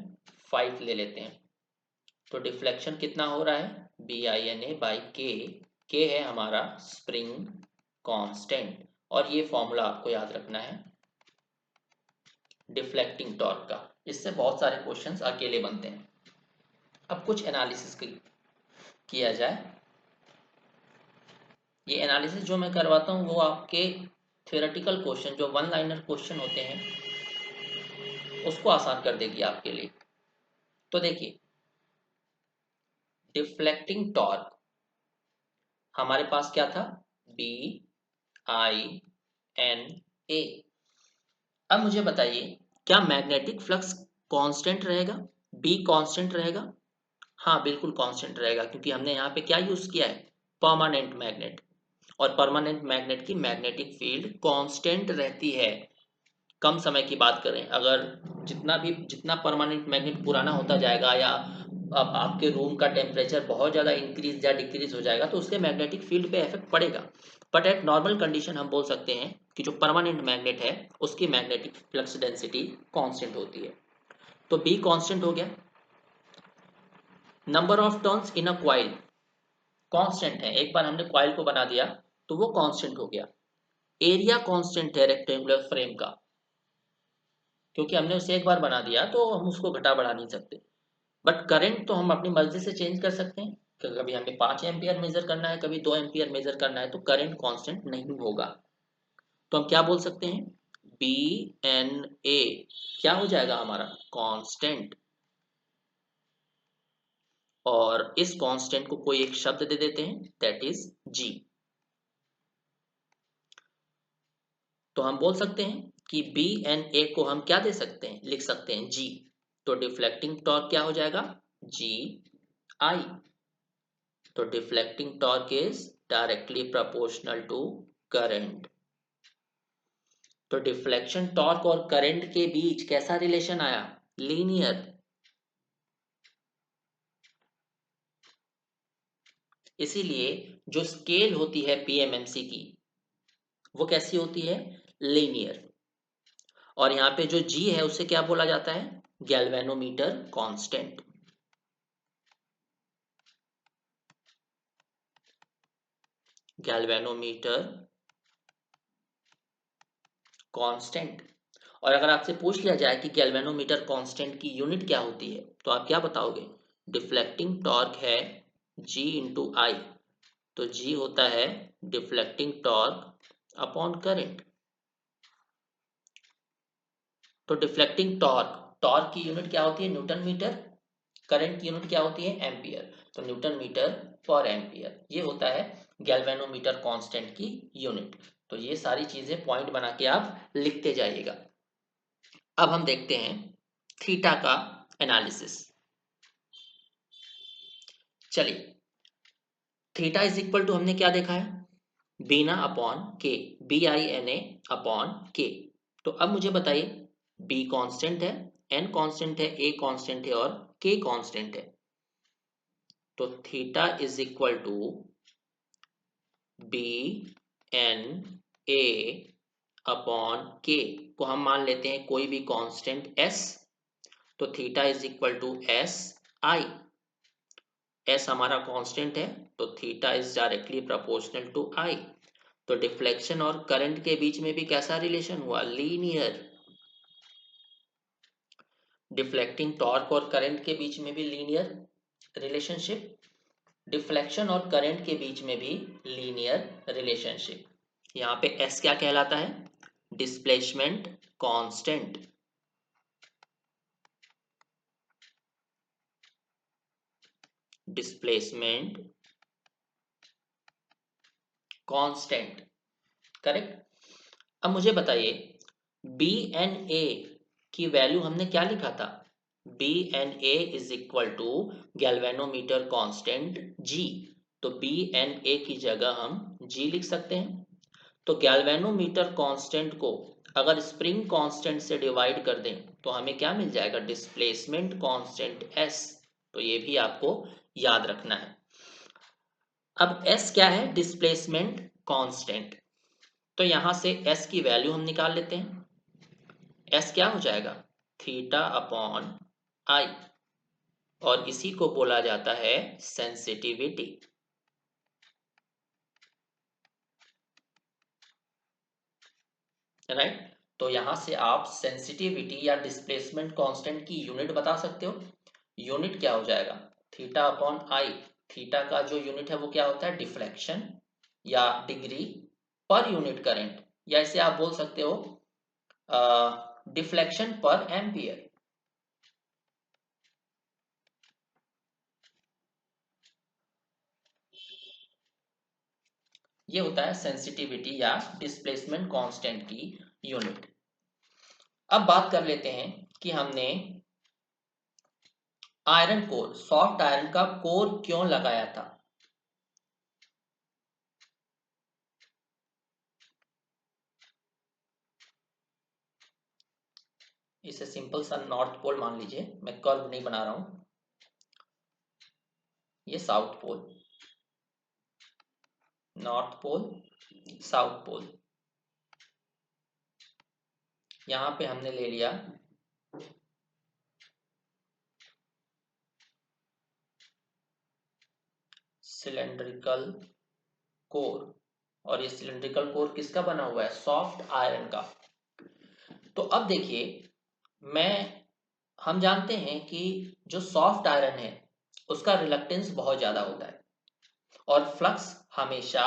5 ले लेते हैं। तो डिफ्लेक्शन कितना हो रहा है, B I N A by K. K है हमारा स्प्रिंग कांस्टेंट। और ये फॉर्मूला आपको याद रखना है डिफ्लेक्टिंग टॉर्क का। इससे बहुत सारे क्वेश्चंस अकेले बनते हैं। अब कुछ एनालिसिस किया जाए। ये एनालिसिस जो मैं करवाता हूँ वो आपके थ्योरेटिकल क्वेश्चन, जो वन लाइनर क्वेश्चन होते हैं, उसको आसान कर देगी आपके लिए। तो देखिए डिफ्लेक्टिंग टॉर्क हमारे पास क्या था, बी आई एन ए। अब मुझे बताइए क्या मैग्नेटिक फ्लक्स कांस्टेंट रहेगा, बी कांस्टेंट रहेगा। हाँ बिल्कुल कांस्टेंट रहेगा, क्योंकि हमने यहाँ पे क्या यूज किया है, परमानेंट मैग्नेट। और परमानेंट मैग्नेट की मैग्नेटिक फील्ड कांस्टेंट रहती है। कम समय की बात करें, अगर जितना परमानेंट मैग्नेट पुराना होता जाएगा या अब आपके रूम का टेम्परेचर बहुत ज़्यादा इंक्रीज या डिक्रीज हो जाएगा तो उसके मैग्नेटिक फील्ड पे इफेक्ट पड़ेगा। बट एट नॉर्मल कंडीशन हम बोल सकते हैं कि जो परमानेंट मैग्नेट है उसकी मैग्नेटिक फ्लक्स डेंसिटी कांस्टेंट होती है। तो बी कांस्टेंट हो गया। Number of turns in a coil constant है, एक बार हमने क्वाइल को बना दिया तो वो कांस्टेंट हो गया। एरिया कांस्टेंट है रेक्टेंगुलर फ्रेम का, क्योंकि हमने उसे एक बार बना दिया तो हम उसको घटा बढ़ा नहीं सकते। बट करंट तो हम अपनी मर्जी से चेंज कर सकते हैं कि कभी हमें 5 एम्पियर मेजर करना है, कभी 2 एम्पियर मेजर करना है, तो करंट कांस्टेंट नहीं होगा। तो हम क्या बोल सकते हैं, बी एन ए क्या हो जाएगा हमारा, कांस्टेंट। और इस कांस्टेंट को कोई एक शब्द दे देते हैं, दैट इज जी। तो हम बोल सकते हैं कि बी एन ए को हम क्या दे सकते हैं, लिख सकते हैं जी। तो डिफ्लेक्टिंग टॉर्क क्या हो जाएगा, जी आई। तो deflecting torque is directly proportional to current. तो डिफ्लेक्शन टॉर्क और करंट के बीच कैसा रिलेशन आया, लीनियर। इसीलिए जो स्केल होती है पीएमएमसी की वो कैसी होती है? लीनियर। और यहाँ पे जो जी है उसे क्या बोला जाता है? Galvanometer constant. Galvanometer constant. और अगर आपसे पूछ लिया जाए कि गैल्वेनोमीटर कांस्टेंट की यूनिट क्या होती है तो आप क्या बताओगे? डिफ्लेक्टिंग टॉर्क है जी इंटू आई। तो जी होता है डिफ्लेक्टिंग टॉर्क अपॉन करंट। तो डिफ्लेक्टिंग टॉर्क, टॉर्क की यूनिट क्या होती है? Newton metre. करंट की यूनिट क्या होती है? एम्पियर। तो न्यूटन मीटर पर एम्पियर, ये होता है गैल्वेनोमीटर कांस्टेंट की यूनिट। तो ये सारी चीजें पॉइंट बना के आप लिखते जाइएगा। अब हम देखते हैं थीटा का एनालिसिस। चलिए, थीटा इज इक्वल टू हमने क्या देखा है? बीना upon K, B I N A upon K. तो अब मुझे बताइए, बी कांस्टेंट है, एन कांस्टेंट है, ए कांस्टेंट है और के कांस्टेंट है। तो theta is equal to B N A upon K को हम मान लेते हैं कोई भी कांस्टेंट एस। तो theta is equal to S I. S हमारा कांस्टेंट है तो theta is directly proportional to I. तो डिफ्लेक्शन और करंट के बीच में भी कैसा रिलेशन हुआ? लीनियर। डिफ्लेक्टिंग टॉर्क और करंट के बीच में भी लीनियर रिलेशनशिप, डिफ्लेक्शन और करंट के बीच में भी लीनियर रिलेशनशिप। यहाँ पे एस क्या कहलाता है? Displacement constant. Displacement constant, correct. अब मुझे बताइए, बी एन ए की वैल्यू हमने क्या लिखा था? B N A is equal to galvanometer constant G. तो बी एन ए की जगह हम जी लिख सकते हैं। तो गैल्वेनोमीटर कांस्टेंट को अगर स्प्रिंग कांस्टेंट से डिवाइड कर दें तो हमें क्या मिल जाएगा? Displacement constant S. तो ये भी आपको याद रखना है। अब एस क्या है? Displacement constant. तो यहां से एस की वैल्यू हम निकाल लेते हैं। एस क्या हो जाएगा? Theta upon I. और इसी को बोला जाता है सेंसिटिविटी। राइट। तो यहां से आप सेंसिटिविटी या डिस्प्लेसमेंट कांस्टेंट की यूनिट बता सकते हो। यूनिट क्या हो जाएगा? Theta upon I. थीटा का जो यूनिट है वो क्या होता है? डिफ्लेक्शन या डिग्री पर यूनिट करंट, या इसे आप बोल सकते हो डिफ्लेक्शन पर एम्पियर। ये होता है सेंसिटिविटी या डिस्प्लेसमेंट कांस्टेंट की यूनिट। अब बात कर लेते हैं कि हमने आयरन कोर, सॉफ्ट आयरन का कोर क्यों लगाया था। इसे सिंपल सा नॉर्थ पोल मान लीजिए, मैं कर्व नहीं बना रहा हूं। ये south pole, north pole, south pole. यहां पे हमने ले लिया सिलेंड्रिकल कोर। और ये सिलेंड्रिकल कोर किसका बना हुआ है? सॉफ्ट आयरन का। तो अब देखिए, मैं हम जानते हैं कि जो सॉफ्ट आयरन है उसका रिलक्टेंस बहुत ज्यादा होता है और फ्लक्स हमेशा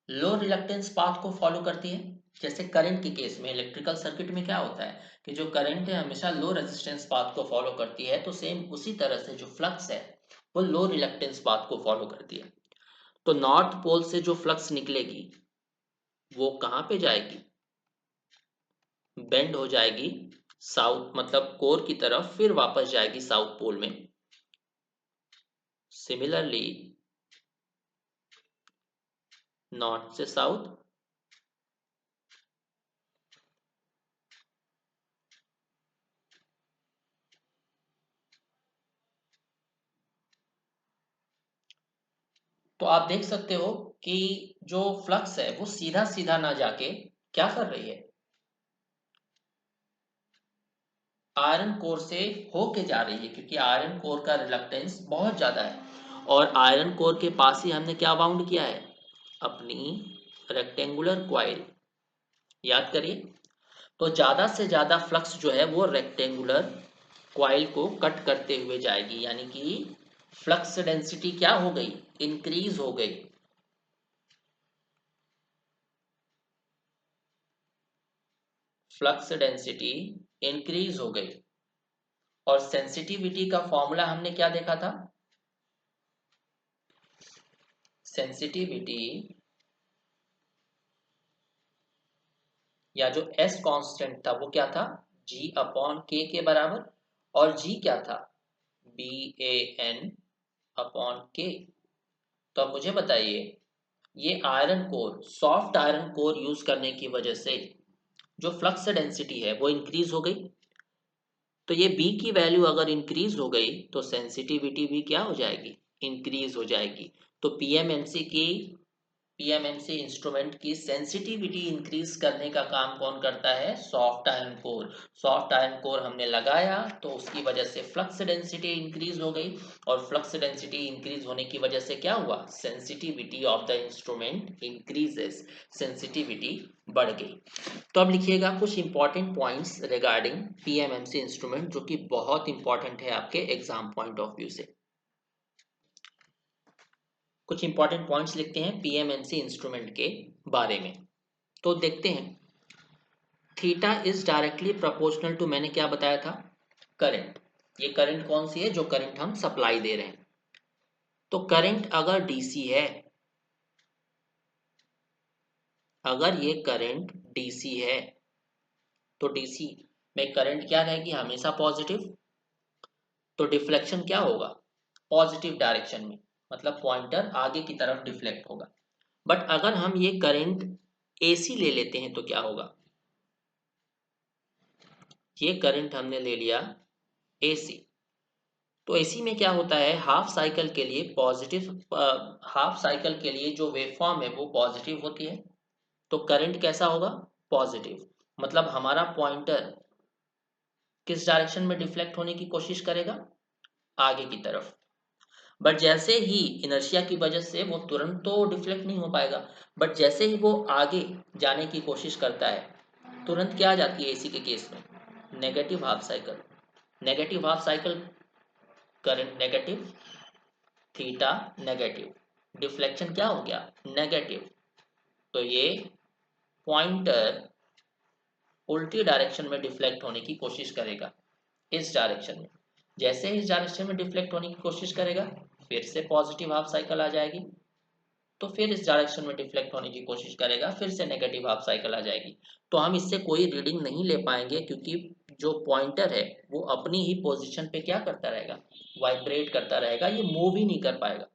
लो रिलक्टेंस पाथ को फॉलो करती है। जैसे करंट के केस में इलेक्ट्रिकल सर्किट में क्या होता है कि जो करंट है हमेशा लो रेजिस्टेंस पाथ को फॉलो करती है, तो सेम उसी तरह से जो फ्लक्स है वो लो रिलक्टेंस पाथ को फॉलो करती है। तो नॉर्थ पोल से जो फ्लक्स निकलेगी वो कहाँ पे जाएगी? बेंड हो जाएगी साउथ, मतलब कोर की तरफ, फिर वापस जाएगी साउथ पोल में। सिमिलरली नॉर्थ से साउथ, तो आप देख सकते हो कि जो फ्लक्स है वो सीधा सीधा ना जाके क्या कर रही है, आयरन कोर से होके जा रही है, क्योंकि आयरन कोर का रिलक्टेंस बहुत ज़्यादा है और आयरन कोर के पास ही हमने क्या बाउंड किया है, अपनी रेक्टेंगुलर क्वाइल। याद करिए, तो ज़्यादा से ज़्यादा फ्लक्स जो है वो रेक्टेंगुलर क्वाइल को कट करते हुए जाएगी, यानी कि फ्लक्स डेंसिटी क्या हो गई, इंक्रीज हो गई। फ्लक्स डेंसिटी इंक्रीज हो गई। और सेंसिटिविटी का फॉर्मूला हमने क्या देखा था, सेंसिटिविटी या जो एस कांस्टेंट था वो क्या था, जी अपॉन के बराबर। और जी क्या था, B A N upon K. तो अब मुझे बताइए, ये iron core, soft iron core use करने की वजह से जो फ्लक्स डेंसिटी है वो इंक्रीज हो गई। तो ये बी की वैल्यू अगर इंक्रीज हो गई तो सेंसिटिविटी भी क्या हो जाएगी, इंक्रीज हो जाएगी। तो पीएमएमसी इंस्ट्रूमेंट की सेंसिटिविटी इंक्रीज करने का काम कौन करता है, soft iron core. Soft iron core हमने लगाया तो उसकी वजह से फ्लक्स डेंसिटी इंक्रीज हो गई, और फ्लक्स डेंसिटी इंक्रीज होने की वजह से क्या हुआ, sensitivity of the instrument increases, sensitivity बढ़ गई। तो अब लिखिएगा कुछ important points regarding PMMC instrument, जो कि बहुत इंपॉर्टेंट है आपके एग्जाम पॉइंट ऑफ व्यू से। कुछ इंपॉर्टेंट पॉइंट्स लिखते हैं पीएमएमसी इंस्ट्रूमेंट के बारे में। तो देखते हैं, theta is directly proportional to, मैंने क्या बताया था, करंट। ये करंट कौन सी है, जो करंट हम सप्लाई दे रहे हैं। तो करंट अगर डीसी है, अगर ये करंट डीसी है तो डीसी में करंट क्या रहेगी, हमेशा पॉजिटिव। तो डिफ्लेक्शन क्या होगा, पॉजिटिव डायरेक्शन में, मतलब पॉइंटर आगे की तरफ डिफ्लेक्ट होगा। बट अगर हम ये करंट एसी ले लेते हैं तो क्या होगा, ये करंट हमने ले लिया एसी। तो एसी में क्या होता है, हाफ साइकिल के लिए पॉजिटिव, हाफ साइकिल के लिए जो वेवफॉर्म है वो पॉजिटिव होती है। तो करंट कैसा होगा, पॉजिटिव। मतलब हमारा पॉइंटर किस डायरेक्शन में डिफ्लेक्ट होने की कोशिश करेगा, आगे की तरफ। बट जैसे ही इनर्शिया की वजह से वो तुरंत तो डिफ्लेक्ट नहीं हो पाएगा, बट जैसे ही वो आगे जाने की कोशिश करता है, तुरंत क्या आ जाती है एसी के केस में, negative half cycle. Negative half cycle, current negative, theta negative, deflection क्या हो गया, नेगेटिव। तो ये पॉइंटर उल्टी डायरेक्शन में डिफ्लेक्ट होने की कोशिश करेगा, इस डायरेक्शन में। जैसे ही इस डायरेक्शन में डिफ्लेक्ट होने की कोशिश करेगा, फिर से पॉजिटिव हाफ साइकिल आ जाएगी। तो फिर इस डायरेक्शन में डिफ्लेक्ट होने की कोशिश करेगा, फिर से नेगेटिव हाफ साइकिल आ जाएगी। तो हम इससे कोई रीडिंग नहीं ले पाएंगे, क्योंकि जो पॉइंटर है वो अपनी ही पोजीशन पे क्या करता रहेगा, वाइब्रेट करता रहेगा, ये मूव ही नहीं कर पाएगा।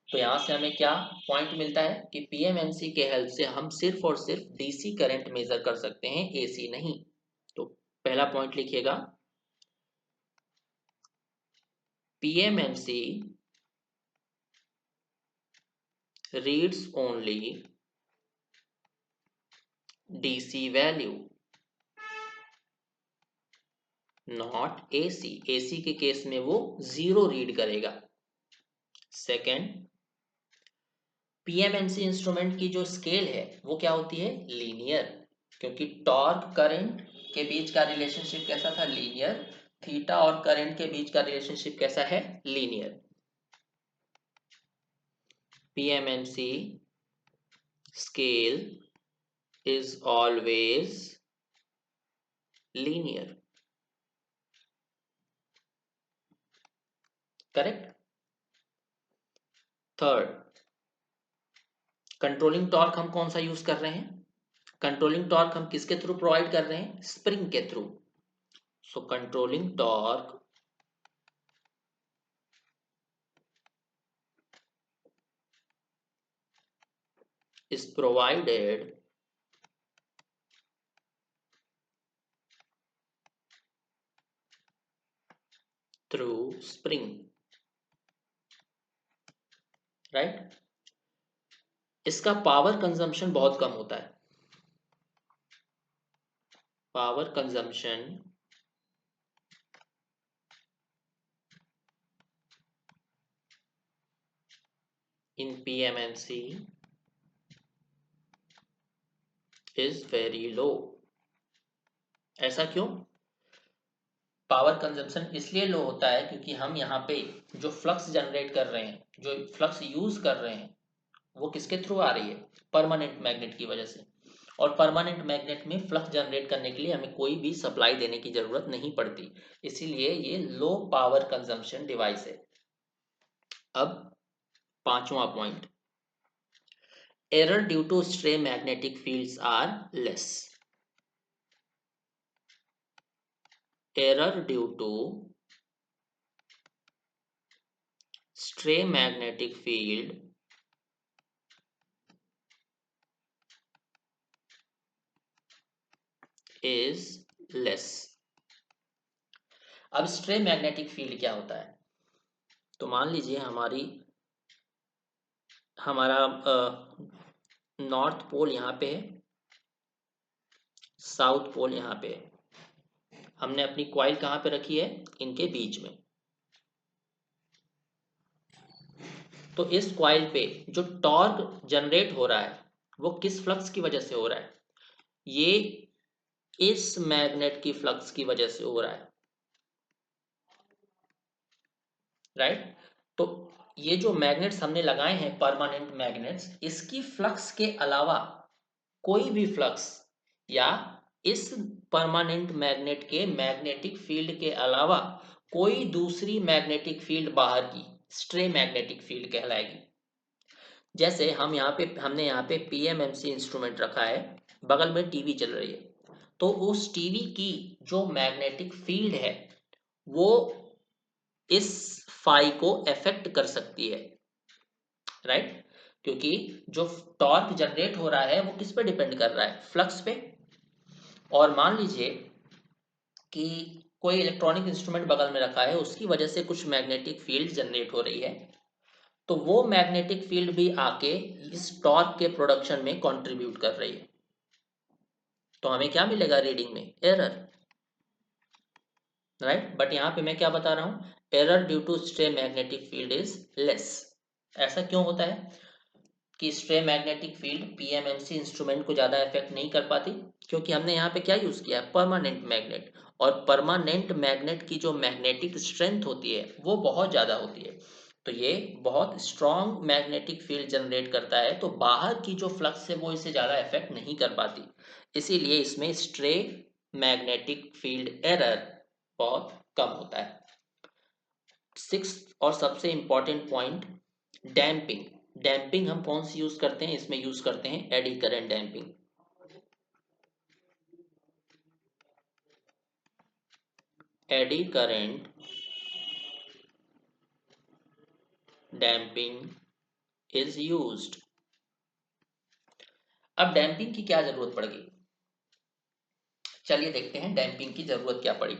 तो यहाँ से हमें क्या पॉइंट मिलता है कि पीएमएमसी के हेल्प से हम सिर्फ और सिर्फ डीसी करंट मेजर कर सकते हैं, एसी नहीं। तो पहला पॉइंट लिखिएगा, PMMC reads only DC value, not AC. AC के केस में वो जीरो रीड करेगा। सेकेंड, पीएमएमसी इंस्ट्रूमेंट की जो स्केल है वो क्या होती है, लीनियर, क्योंकि टॉर्क करंट के बीच का रिलेशनशिप कैसा था, लीनियर। थीटा और करंट के बीच का रिलेशनशिप कैसा है, linear. PMMC scale is always linear, correct. Third, controlling torque हम कौन सा यूज कर रहे हैं, कंट्रोलिंग टॉर्क हम किसके थ्रू प्रोवाइड कर रहे हैं, स्प्रिंग के through. So controlling torque is provided through spring. Right. इसका पावर कंजम्पशन बहुत कम होता है, power consumption in PMMC is very low. ऐसा क्यों? पावर कंजम्पशन इसलिए लो होता है क्योंकि हम यहाँ पे जो फ्लक्स जनरेट कर रहे हैं, जो फ्लक्स यूज कर रहे हैं, वो किसके थ्रू आ रही है? परमानेंट मैग्नेट की वजह से। और परमानेंट मैग्नेट में फ्लक्स जनरेट करने के लिए हमें कोई भी सप्लाई देने की जरूरत नहीं पड़ती, इसीलिए ये लो पावर कंजम्पशन डिवाइस है। अब पांचवा point, error due to stray magnetic fields are less. Error due to stray magnetic field is less। अब स्ट्रे मैग्नेटिक फील्ड क्या होता है? तो मान लीजिए हमारा नॉर्थ पोल यहाँ पे है, साउथ पोल यहाँ पे है। हमने अपनी कॉइल कहाँ पे रखी है? इनके बीच में। तो इस कॉइल पे जो टॉर्क जनरेट हो रहा है वो किस फ्लक्स की वजह से हो रहा है? ये इस मैग्नेट की फ्लक्स की वजह से हो रहा है, राइट। तो ये जो मैग्नेट्स हमने लगाए हैं, परमानेंट मैग्नेट्स, इसकी फ्लक्स के अलावा कोई भी फ्लक्स, या इस परमानेंट मैग्नेट के मैग्नेटिक फील्ड के अलावा कोई दूसरी मैग्नेटिक फील्ड बाहर की स्ट्रे मैग्नेटिक फील्ड कहलाएगी। जैसे हमने यहाँ पे PMMC इंस्ट्रूमेंट रखा है, बगल में टीवी चल रही है, तो उस टीवी की जो मैग्नेटिक फील्ड है वो इस फाई को अफेक्ट कर सकती है, राइट। क्योंकि जो टॉर्क जनरेट हो रहा है वो किस पे डिपेंड कर रहा है? फ्लक्स पे। और मान लीजिए कि कोई इलेक्ट्रॉनिक इंस्ट्रूमेंट बगल में रखा है, उसकी वजह से कुछ मैग्नेटिक फील्ड जनरेट हो रही है, तो वो मैग्नेटिक फील्ड भी आके इस टॉर्क के प्रोडक्शन में कंट्रीब्यूट कर रही है। तो हमें क्या मिलेगा रीडिंग में? Error, right. बट यहाँ पे मैं क्या बता रहा हूँ? Error due to stray magnetic field is less. ऐसा क्यों होता है कि stray magnetic field PMMC instrument को ज़्यादा इफेक्ट नहीं कर पाती? क्योंकि हमने यहाँ पे क्या यूज़ किया है? Permanent magnet. और परमानेंट मैग्नेट की जो मैग्नेटिक स्ट्रेंथ होती है वो बहुत ज़्यादा होती है, तो ये बहुत स्ट्रॉन्ग मैग्नेटिक फील्ड जनरेट करता है, तो बाहर की जो फ्लक्स है वो इसे ज़्यादा इफेक्ट नहीं कर पाती, इसीलिए इसमें स्ट्रे मैग्नेटिक फील्ड एरर बहुत कम होता है। सिक्स और सबसे इंपॉर्टेंट पॉइंट, डैम्पिंग। डैम्पिंग हम कौन सी यूज करते हैं? इसमें यूज करते हैं eddy current damping. Eddy current damping is used. अब डैम्पिंग की क्या जरूरत पड़ गई? चलिए देखते हैं डैम्पिंग की जरूरत क्या पड़ी।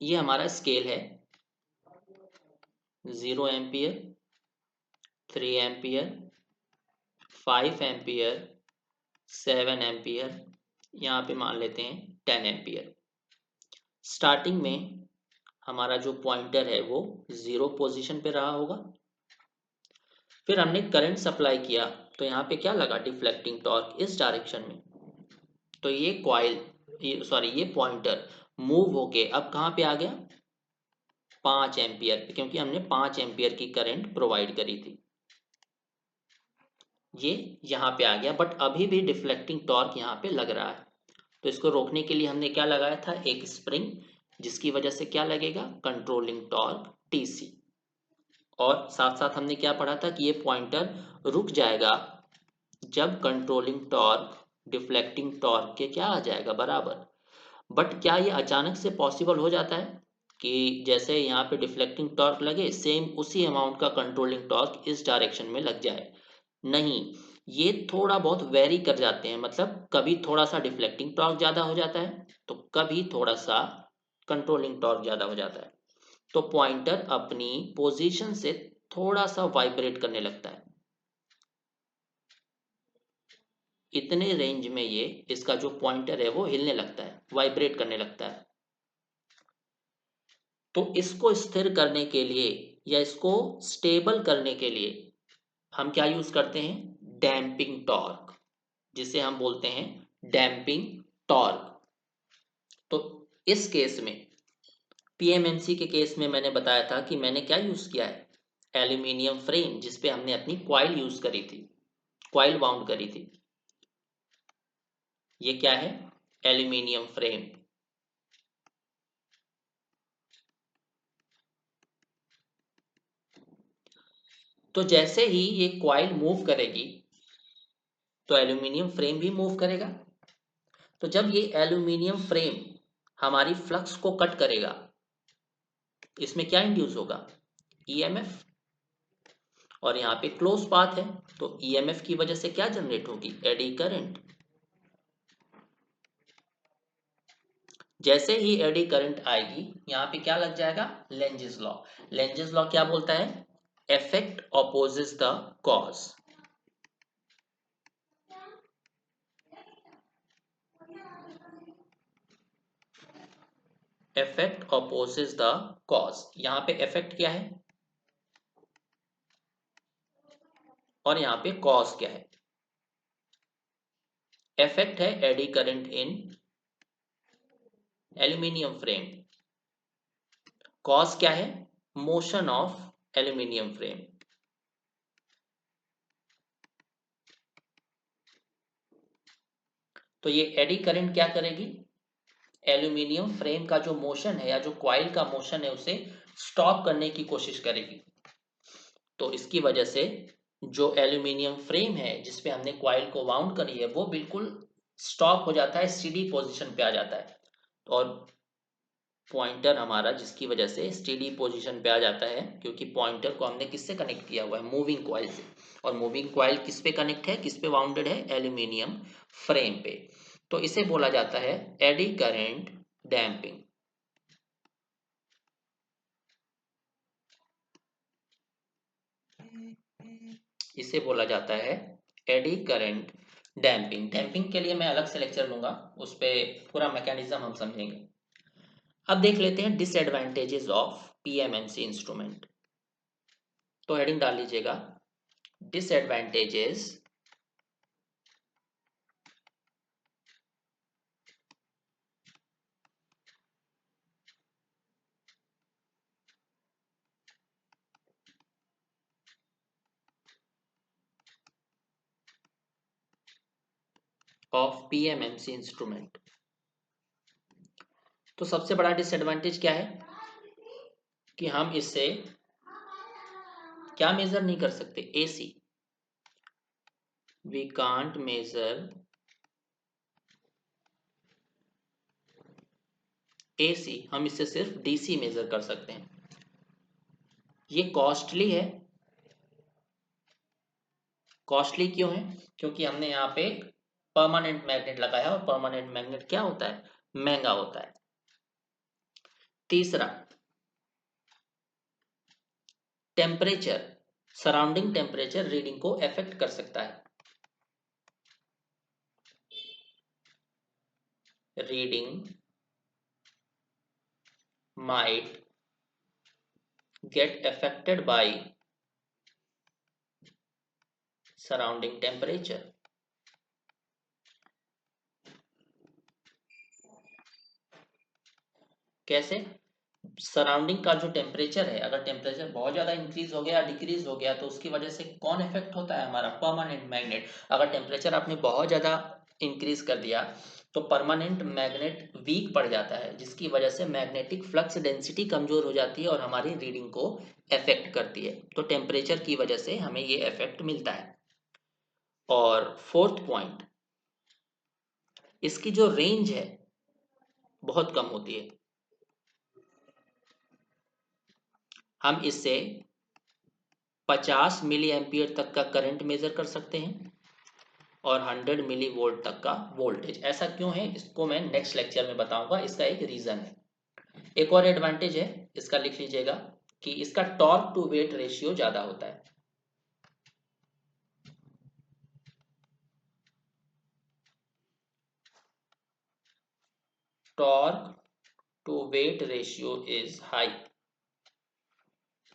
ये हमारा स्केल है, 0 एम्पियर, 3 एम्पियर, 5 एम्पियर, 7 एम्पियर, यहाँ पे मान लेते हैं 10 एम्पियर। स्टार्टिंग में हमारा जो पॉइंटर है वो 0 पोजीशन पे रहा होगा, फिर हमने करंट सप्लाई किया, तो यहाँ पे क्या लगा? डिफ्लेक्टिंग टॉर्क इस डायरेक्शन में। तो ये ये पॉइंटर मूव होके अब कहाँ पे आ गया? 5 एम्पियर पे, क्योंकि हमने 5 एम्पियर की करंट प्रोवाइड करी थी। ये यहाँ पे आ गया, बट अभी भी डिफ्लेक्टिंग टॉर्क यहाँ पे लग रहा है। तो इसको रोकने के लिए हमने क्या लगाया था? एक स्प्रिंग, जिसकी वजह से क्या लगेगा? Controlling torque TC। और साथ साथ हमने क्या पढ़ा था कि ये पॉइंटर रुक जाएगा जब कंट्रोलिंग टॉर्क डिफ्लेक्टिंग टॉर्क के क्या आ जाएगा? बराबर। बट क्या ये अचानक से पॉसिबल हो जाता है कि जैसे यहाँ पे डिफ्लेक्टिंग टॉर्क लगे, सेम उसी अमाउंट का कंट्रोलिंग टॉर्क इस डायरेक्शन में लग जाए? नहीं, ये थोड़ा बहुत वेरी कर जाते हैं, मतलब कभी थोड़ा सा डिफ्लेक्टिंग टॉर्क ज़्यादा हो जाता है तो कभी थोड़ा सा कंट्रोलिंग टॉर्क ज़्यादा हो जाता है। तो पॉइंटर अपनी पोजीशन से थोड़ा सा वाइब्रेट करने लगता है। इतने रेंज में ये इसका जो पॉइंटर है वो हिलने लगता है, वाइब्रेट करने लगता है। तो इसको स्थिर करने के लिए या इसको स्टेबल करने के लिए हम क्या यूज करते हैं? डैम्पिंग टॉर्क, जिसे हम बोलते हैं डैम्पिंग टॉर्क। तो इस केस में, पीएमएमसी के केस में मैंने बताया था कि मैंने क्या यूज किया है? एल्यूमिनियम फ्रेम, जिसपे हमने अपनी क्वाइल यूज करी थी, क्वाइल बाउंड करी थी। ये क्या है? Aluminium frame. तो जैसे ही ये क्वाइल मूव करेगी तो एल्यूमिनियम फ्रेम भी मूव करेगा। तो जब ये एल्यूमिनियम फ्रेम हमारी फ्लक्स को कट करेगा, इसमें क्या इंड्यूस होगा? ईएमएफ। और यहाँ पे क्लोज पाथ है, तो ईएमएफ की वजह से क्या जनरेट होगी? Eddy current. जैसे ही एडी करंट आएगी, यहाँ पे क्या लग जाएगा? Lenz's law. लेंजेस लॉ क्या बोलता है? Effect opposes the cause. Effect opposes the cause. यहाँ पे इफेक्ट क्या है और यहाँ पे कॉज क्या है? इफेक्ट है eddy current in aluminium frame. Cause क्या है? Motion of aluminium frame. तो ये एडी करंट क्या करेगी? एल्यूमिनियम फ्रेम का जो मोशन है या जो क्वाइल का मोशन है उसे स्टॉप करने की कोशिश करेगी। तो इसकी वजह से जो एल्यूमिनियम फ्रेम है जिसपे हमने क्वाइल को वाउंड करी है वो बिल्कुल स्टॉप हो जाता है, स्टेडी पोजीशन पे आ जाता है। और पॉइंटर हमारा जिसकी वजह से स्टेडी पोजीशन पे आ जाता है, क्योंकि पॉइंटर को हमने किससे कनेक्ट किया हुआ है? मूविंग क्वाइल से। और मूविंग क्वाइल किस पे कनेक्ट है, किस पे वाउंडेड है? एल्यूमिनियम फ्रेम पे। तो इसे बोला जाता है एडी करंट डैम्पिंग। इसे बोला जाता है एडी करंट डैम्पिंग। डैम्पिंग के लिए मैं अलग से लेक्चर लूंगा, उस पे पूरा मैकेनिज्म हम समझेंगे। अब देख लेते हैं डिसएडवांटेजेस ऑफ पीएमएमसी इंस्ट्रूमेंट। तो हेडिंग डाल लीजिएगा, डिसएडवांटेजेस ऑफ पीएमएमसी इंस्ट्रूमेंट। तो सबसे बड़ा डिसएडवांटेज क्या है? कि हम इससे क्या मेजर नहीं कर सकते? AC. We can't measure AC, हम इससे सिर्फ डीसी मेजर कर सकते हैं। ये कॉस्टली है। कॉस्टली क्यों है? क्योंकि हमने यहाँ पे परमानेंट मैग्नेट लगाया, और परमानेंट मैग्नेट क्या होता है? महंगा होता है। तीसरा, टेम्परेचर, सराउंडिंग टेम्परेचर रीडिंग को अफेक्ट कर सकता है। Reading might get affected by surrounding temperature। कैसे? सराउंडिंग का जो टेम्परेचर है, अगर टेम्परेचर बहुत ज़्यादा इंक्रीज हो गया, डिक्रीज हो गया, तो उसकी वजह से कौन इफेक्ट होता है? हमारा परमानेंट मैग्नेट। अगर टेम्परेचर आपने बहुत ज़्यादा इंक्रीज कर दिया तो परमानेंट मैग्नेट वीक पड़ जाता है, जिसकी वजह से मैग्नेटिक फ्लक्स डेंसिटी कमजोर हो जाती है और हमारी रीडिंग को इफेक्ट करती है। तो टेम्परेचर की वजह से हमें ये इफेक्ट मिलता है। और फोर्थ पॉइंट, इसकी जो रेंज है बहुत कम होती है। हम इससे 50 मिली एम्पियर तक का करंट मेजर कर सकते हैं और 100 मिली वोल्ट तक का वोल्टेज। ऐसा क्यों है इसको मैं नेक्स्ट लेक्चर में बताऊंगा, इसका एक रीजन है। एक और एडवांटेज है इसका, लिख लीजिएगा कि इसका टॉर्क टू वेट रेशियो ज्यादा होता है। Torque to weight ratio is high.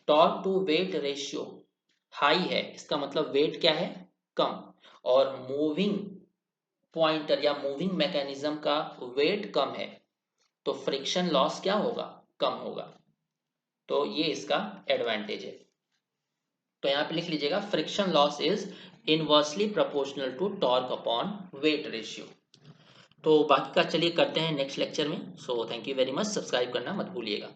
Torque to weight ratio high है, इसका मतलब वेट क्या है, कम, और मूविंग पॉइंटर या मूविंग मैकेनिज्म का वेट कम है, तो फ्रिक्शन लॉस क्या होगा, कम होगा। तो ये इसका एडवांटेज है। तो यहाँ पे लिख लीजिएगा friction loss is inversely proportional to torque upon weight ratio. तो बाकी का चलिए करते हैं नेक्स्ट लेक्चर में। So thank you very much, subscribe करना मत भूलिएगा।